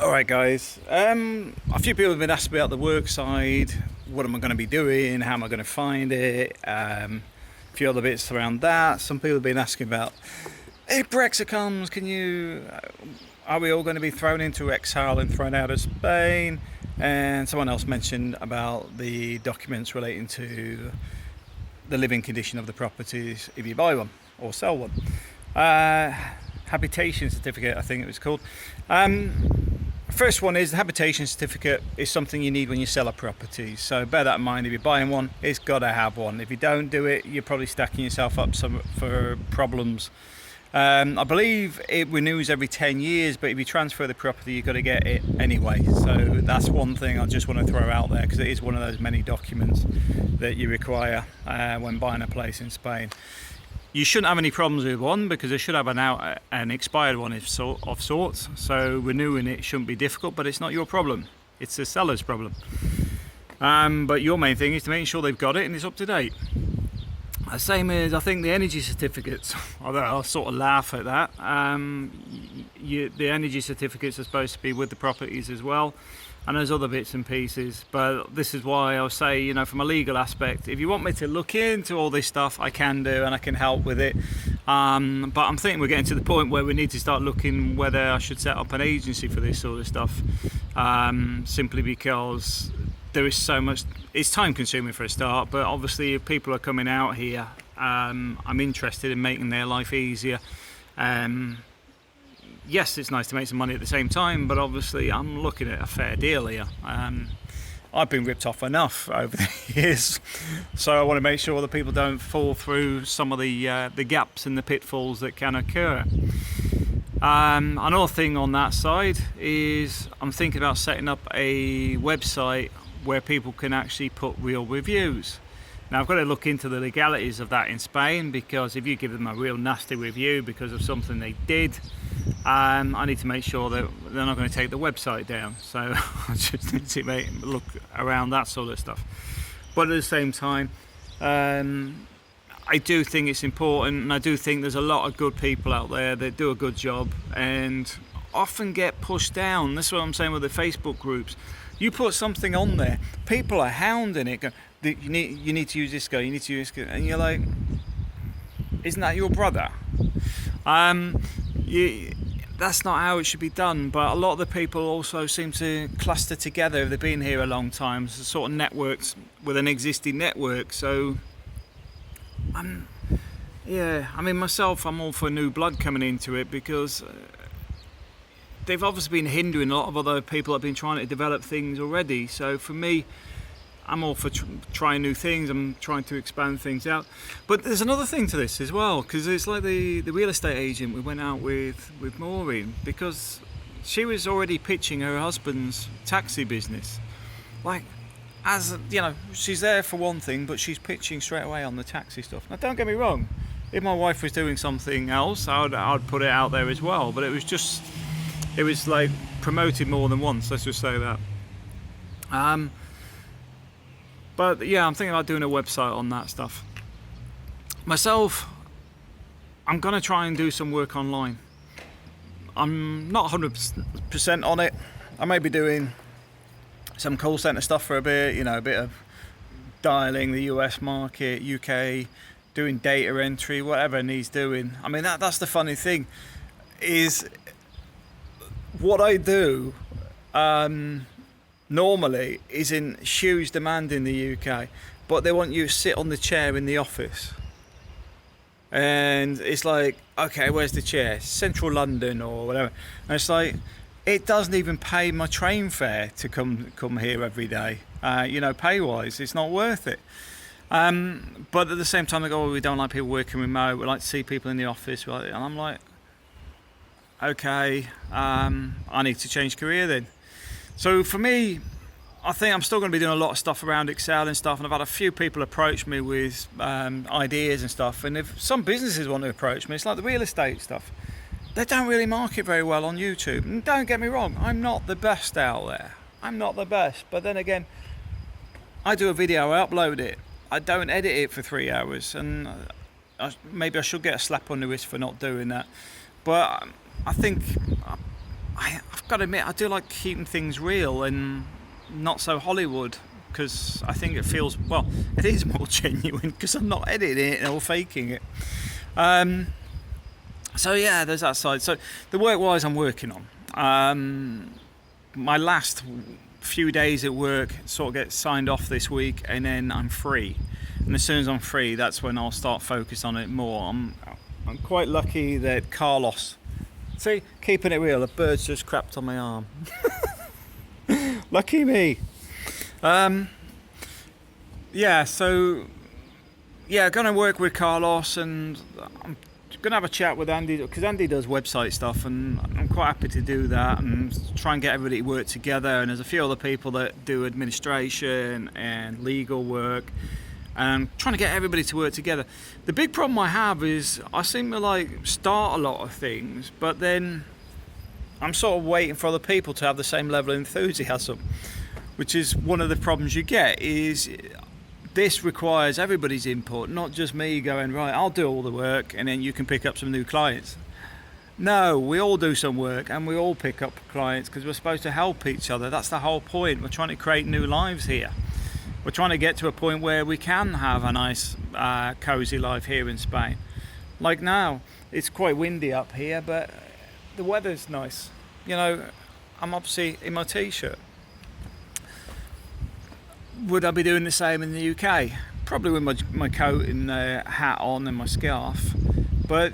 Alright guys, a few people have been asking me about the work side, what am I going to be doing, how am I going to find it, a few other bits around that. Some people have been asking about, if Brexit comes, are we all going to be thrown into exile and thrown out of Spain? And someone else mentioned about the documents relating to the living condition of the properties if you buy one or sell one. Habitation certificate, I think it was called. First one is the habitation certificate is something you need when you sell a property. So bear that in mind. If you're buying one, it's got to have one. If you don't do it, you're probably stacking yourself up for problems. I believe it renews every 10 years, but if you transfer the property, you've got to get it anyway. So that's one thing I just want to throw out there, because it is one of those many documents that you require when buying a place in Spain. You shouldn't have any problems with one, because they should have an expired one of sorts. So renewing it shouldn't be difficult, but it's not your problem. It's the seller's problem. But your main thing is to make sure they've got it and it's up to date. The same as, I think, the energy certificates, although I'll sort of laugh at that. The energy certificates are supposed to be with the properties as well, and there's other bits and pieces. But this is why I'll say, from a legal aspect, if you want me to look into all this stuff, I can do, and I can help with it. But I'm thinking we're getting to the point where we need to start looking whether I should set up an agency for this sort of stuff, simply because there is so much. It's time consuming for a start, but obviously if people are coming out here, I'm interested in making their life easier. Yes, it's nice to make some money at the same time, but obviously I'm looking at a fair deal here. I've been ripped off enough over the years, so I want to make sure that people don't fall through some of the gaps and the pitfalls that can occur. Another thing on that side is I'm thinking about setting up a website where people can actually put real reviews. Now I've got to look into the legalities of that in Spain, because if you give them a real nasty review because of something they did, I need to make sure that they're not going to take the website down. So I just need to look around that sort of stuff. But at the same time, I do think it's important, and I do think there's a lot of good people out there that do a good job and often get pushed down. That's what I'm saying with the Facebook groups. You put something on there, people are hounding it, going, you need to use this guy, you need to use this guy, and you're like, isn't that your brother? That's not how it should be done. But a lot of the people also seem to cluster together if they've been here a long time, so sort of networks with an existing network. So myself, I'm all for new blood coming into it, because they've obviously been hindering a lot of other people that have been trying to develop things already. So for me, I'm all for trying new things. I'm trying to expand things out. But there's another thing to this as well, because it's like the real estate agent we went out with Maureen, because she was already pitching her husband's taxi business. Like, as she's there for one thing, but she's pitching straight away on the taxi stuff. Now, don't get me wrong. If my wife was doing something else, I'd put it out there as well. But it was like promoted more than once, let's just say that. But yeah, I'm thinking about doing a website on that stuff. Myself, I'm going to try and do some work online. I'm not 100% on it. I may be doing some call centre stuff for a bit, a bit of dialing the US market, UK, doing data entry, whatever needs doing. I mean, that's the funny thing, is what I do normally is in huge demand in the UK, but they want you to sit on the chair in the office. And it's like, okay, where's the chair? Central London or whatever. And it's like, it doesn't even pay my train fare to come here every day. Pay-wise, it's not worth it. But at the same time, they go, we don't like people working remote. We like to see people in the office. And I'm like, okay, I need to change career then. So for me, I think I'm still going to be doing a lot of stuff around Excel and stuff, and I've had a few people approach me with ideas and stuff, and if some businesses want to approach me, it's like the real estate stuff. They don't really market very well on YouTube. And don't get me wrong, I'm not the best out there. I'm not the best, but then again, I do a video, I upload it. I don't edit it for 3 hours, and maybe I should get a slap on the wrist for not doing that. But I think I've got to admit, I do like keeping things real and not so Hollywood, because I think it feels, well, it is more genuine because I'm not editing it or faking it. So yeah, there's that side. So the work-wise I'm working on. My last few days at work sort of get signed off this week, and then I'm free. And as soon as I'm free, that's when I'll start focus on it more. I'm quite lucky that Carlos, see, keeping it real, the bird's just crapped on my arm. Lucky me. Yeah, so yeah, going to work with Carlos, and I'm going to have a chat with Andy, because Andy does website stuff, and I'm quite happy to do that and try and get everybody to work together. And there's a few other people that do administration and legal work, and trying to get everybody to work together. The big problem I have is I seem to like start a lot of things, but then I'm sort of waiting for other people to have the same level of enthusiasm, which is one of the problems you get. Is this requires everybody's input, not just me going, right, I'll do all the work and then you can pick up some new clients. No, we all do some work and we all pick up clients because we're supposed to help each other. That's the whole point. We're trying to create new lives here. We're trying to get to a point where we can have a nice, cozy life here in Spain. Like now, it's quite windy up here, but the weather's nice. You know, I'm obviously in my t-shirt. Would I be doing the same in the UK? Probably with my coat and hat on and my scarf. But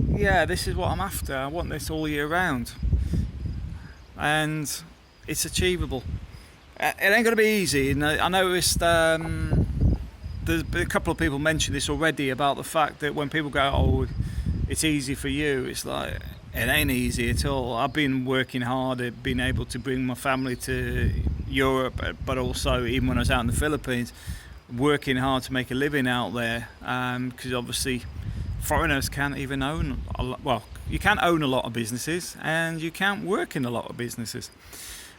yeah, this is what I'm after. I want this all year round. And it's achievable. It ain't going to be easy. And I noticed there's been a couple of people mentioned this already about the fact that when people go, oh, it's easy for you, it's like, it ain't easy at all. I've been working hard at being able to bring my family to Europe, but also even when I was out in the Philippines, working hard to make a living out there, because obviously foreigners can't even own a lot. Well, you can't own a lot of businesses and you can't work in a lot of businesses,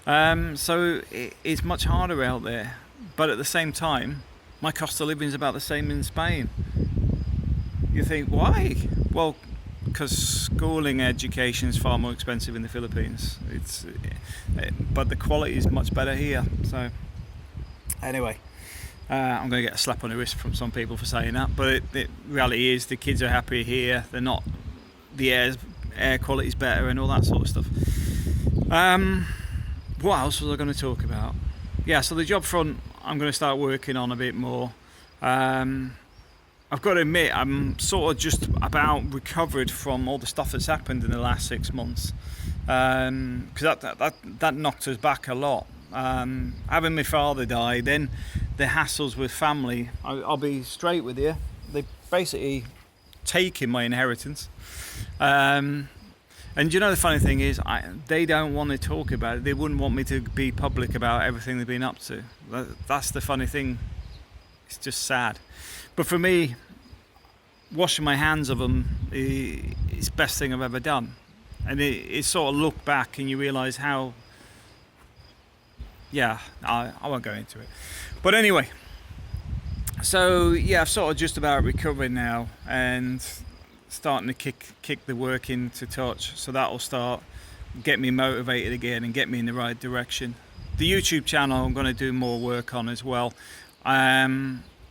so it's much harder out there. But at the same time, my cost of living is about the same in Spain. You think, why? Well, because schooling education is far more expensive in the Philippines. But the quality is much better here. So anyway, I'm going to get a slap on the wrist from some people for saying that, but the reality is the kids are happier here. They're not, the air quality is better and all that sort of stuff. What else was I going to talk about? Yeah, so the job front I'm going to start working on a bit more. I've got to admit, I'm sort of just about recovered from all the stuff that's happened in the last 6 months, because that knocked us back a lot. Having my father die, then the hassles with family. I'll be straight with you. They basically taken my inheritance, and you know the funny thing is, they don't want to talk about it. They wouldn't want me to be public about everything they've been up to. That's the funny thing. It's just sad. But for me, washing my hands of them is the best thing I've ever done. And it sort of look back and you realise how, yeah, I won't go into it. But anyway, so yeah, I've sort of just about recovered now and starting to kick the work into touch. So that'll start, get me motivated again and get me in the right direction. The YouTube channel I'm going to do more work on as well.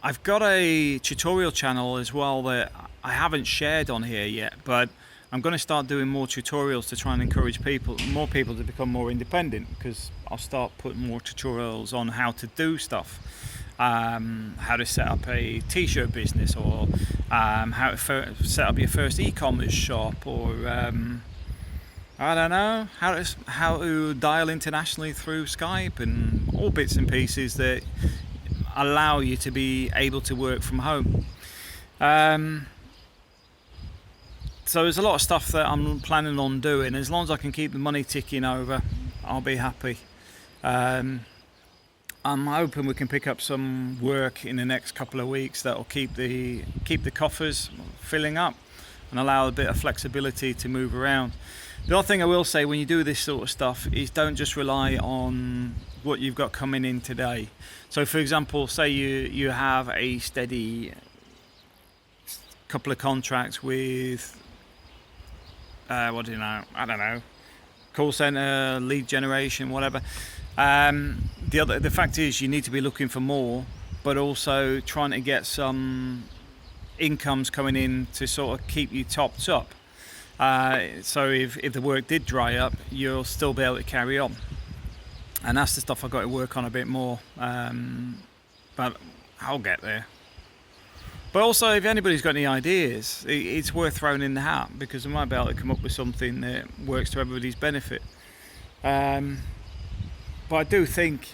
I've got a tutorial channel as well that I haven't shared on here yet, but I'm going to start doing more tutorials to try and encourage more people to become more independent, because I'll start putting more tutorials on how to do stuff, how to set up a t-shirt business, or how to set up your first e-commerce shop, or I don't know, how to dial internationally through Skype, and all bits and pieces that allow you to be able to work from home. So there's a lot of stuff that I'm planning on doing. As long as I can keep the money ticking over, I'll be happy. I'm hoping we can pick up some work in the next couple of weeks that'll keep the coffers filling up and allow a bit of flexibility to move around. The other thing I will say when you do this sort of stuff is don't just rely on what you've got coming in today. So for example, say you have a steady couple of contracts with I don't know, call center, lead generation, whatever. The fact is, you need to be looking for more, but also trying to get some incomes coming in to sort of keep you topped up. So if the work did dry up, you'll still be able to carry on. And that's the stuff I've got to work on a bit more. But I'll get there. But also, if anybody's got any ideas, it's worth throwing in the hat, because I might be able to come up with something that works to everybody's benefit. But I do think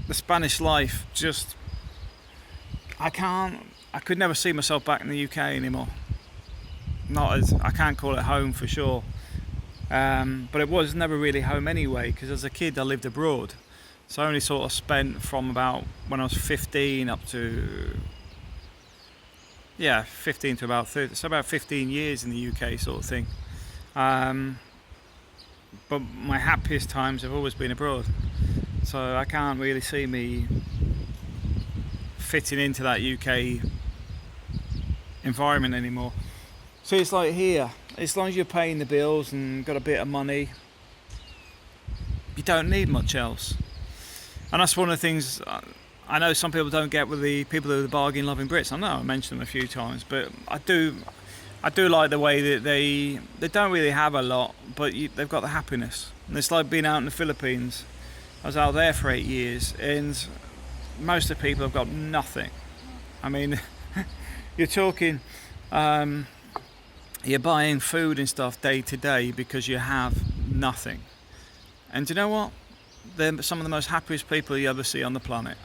the Spanish life I could never see myself back in the UK anymore. I can't call it home for sure. But it was never really home anyway, because as a kid I lived abroad. So I only sort of spent from about when I was 15 up to 15 to about 30, so about 15 years in the UK sort of thing. But my happiest times have always been abroad, so I can't really see me fitting into that UK environment anymore. So it's like here, as long as you're paying the bills and got a bit of money, you don't need much else. And that's one of the things I know some people don't get with the people who are the bargain loving Brits. I know I mentioned them a few times, but I do like the way that they don't really have a lot, but they've got the happiness. And it's like being out in the Philippines. I was out there for 8 years, and most of the people have got nothing. I mean, you're talking, you're buying food and stuff day to day because you have nothing. And do you know what? They're some of the most happiest people you ever see on the planet.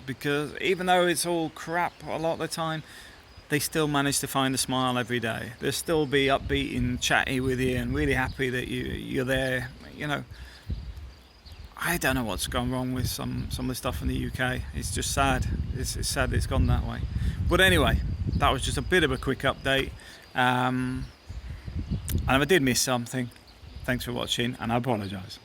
Because even though it's all crap a lot of the time, they still manage to find a smile every day. They'll still be upbeat and chatty with you and really happy that you're there. You know, I don't know what's gone wrong with some of the stuff in the UK. It's just sad. It's sad that it's gone that way. But anyway, that was just a bit of a quick update. And if I did miss something, thanks for watching, and I apologise.